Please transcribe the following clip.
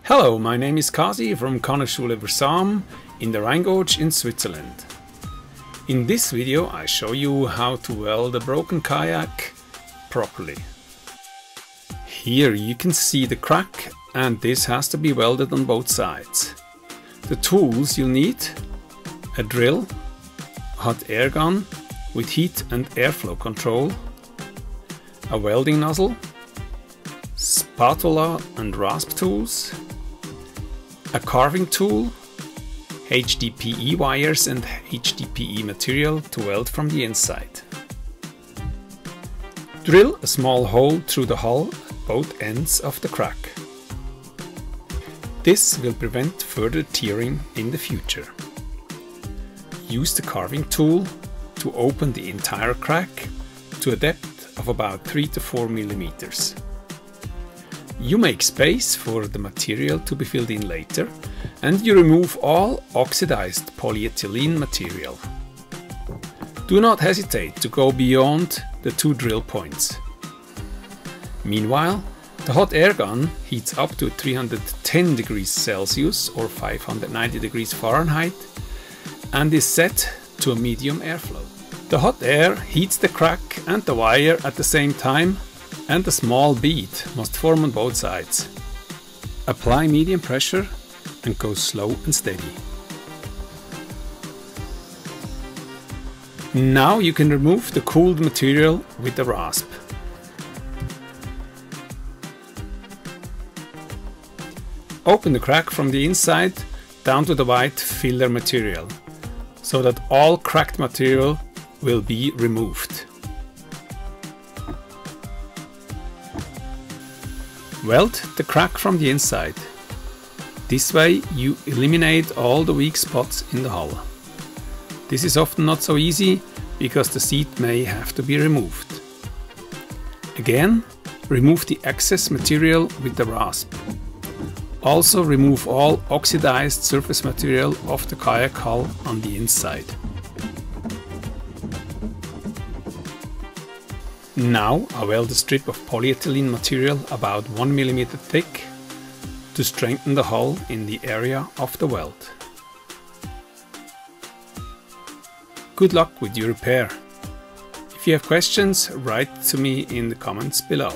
Hello, my name is Kasi from Kanuschule Versam in the Rheingorge in Switzerland. In this video I show you how to weld a broken kayak properly. Here you can see the crack, and this has to be welded on both sides. The tools you'll need: a drill, hot air gun with heat and airflow control, a welding nozzle, spatula and rasp tools, a carving tool, HDPE wires and HDPE material to weld from the inside. Drill a small hole through the hull at both ends of the crack. This will prevent further tearing in the future. Use the carving tool to open the entire crack to a depth of about 3 to 4 millimeters. You make space for the material to be filled in later, and you remove all oxidized polyethylene material. Do not hesitate to go beyond the 2 drill points. Meanwhile, the hot air gun heats up to 310 degrees Celsius or 590 degrees Fahrenheit and is set to a medium airflow. The hot air heats the crack and the wire at the same time, and a small bead must form on both sides. Apply medium pressure and go slow and steady. Now you can remove the cooled material with the rasp. Open the crack from the inside down to the white filler material, so that all cracked material will be removed. Weld the crack from the inside. This way you eliminate all the weak spots in the hull. This is often not so easy because the seat may have to be removed. Again, remove the excess material with the rasp. Also remove all oxidized surface material of the kayak hull on the inside. Now I weld a strip of polyethylene material about 1 mm thick to strengthen the hull in the area of the weld. Good luck with your repair. If you have questions, write to me in the comments below.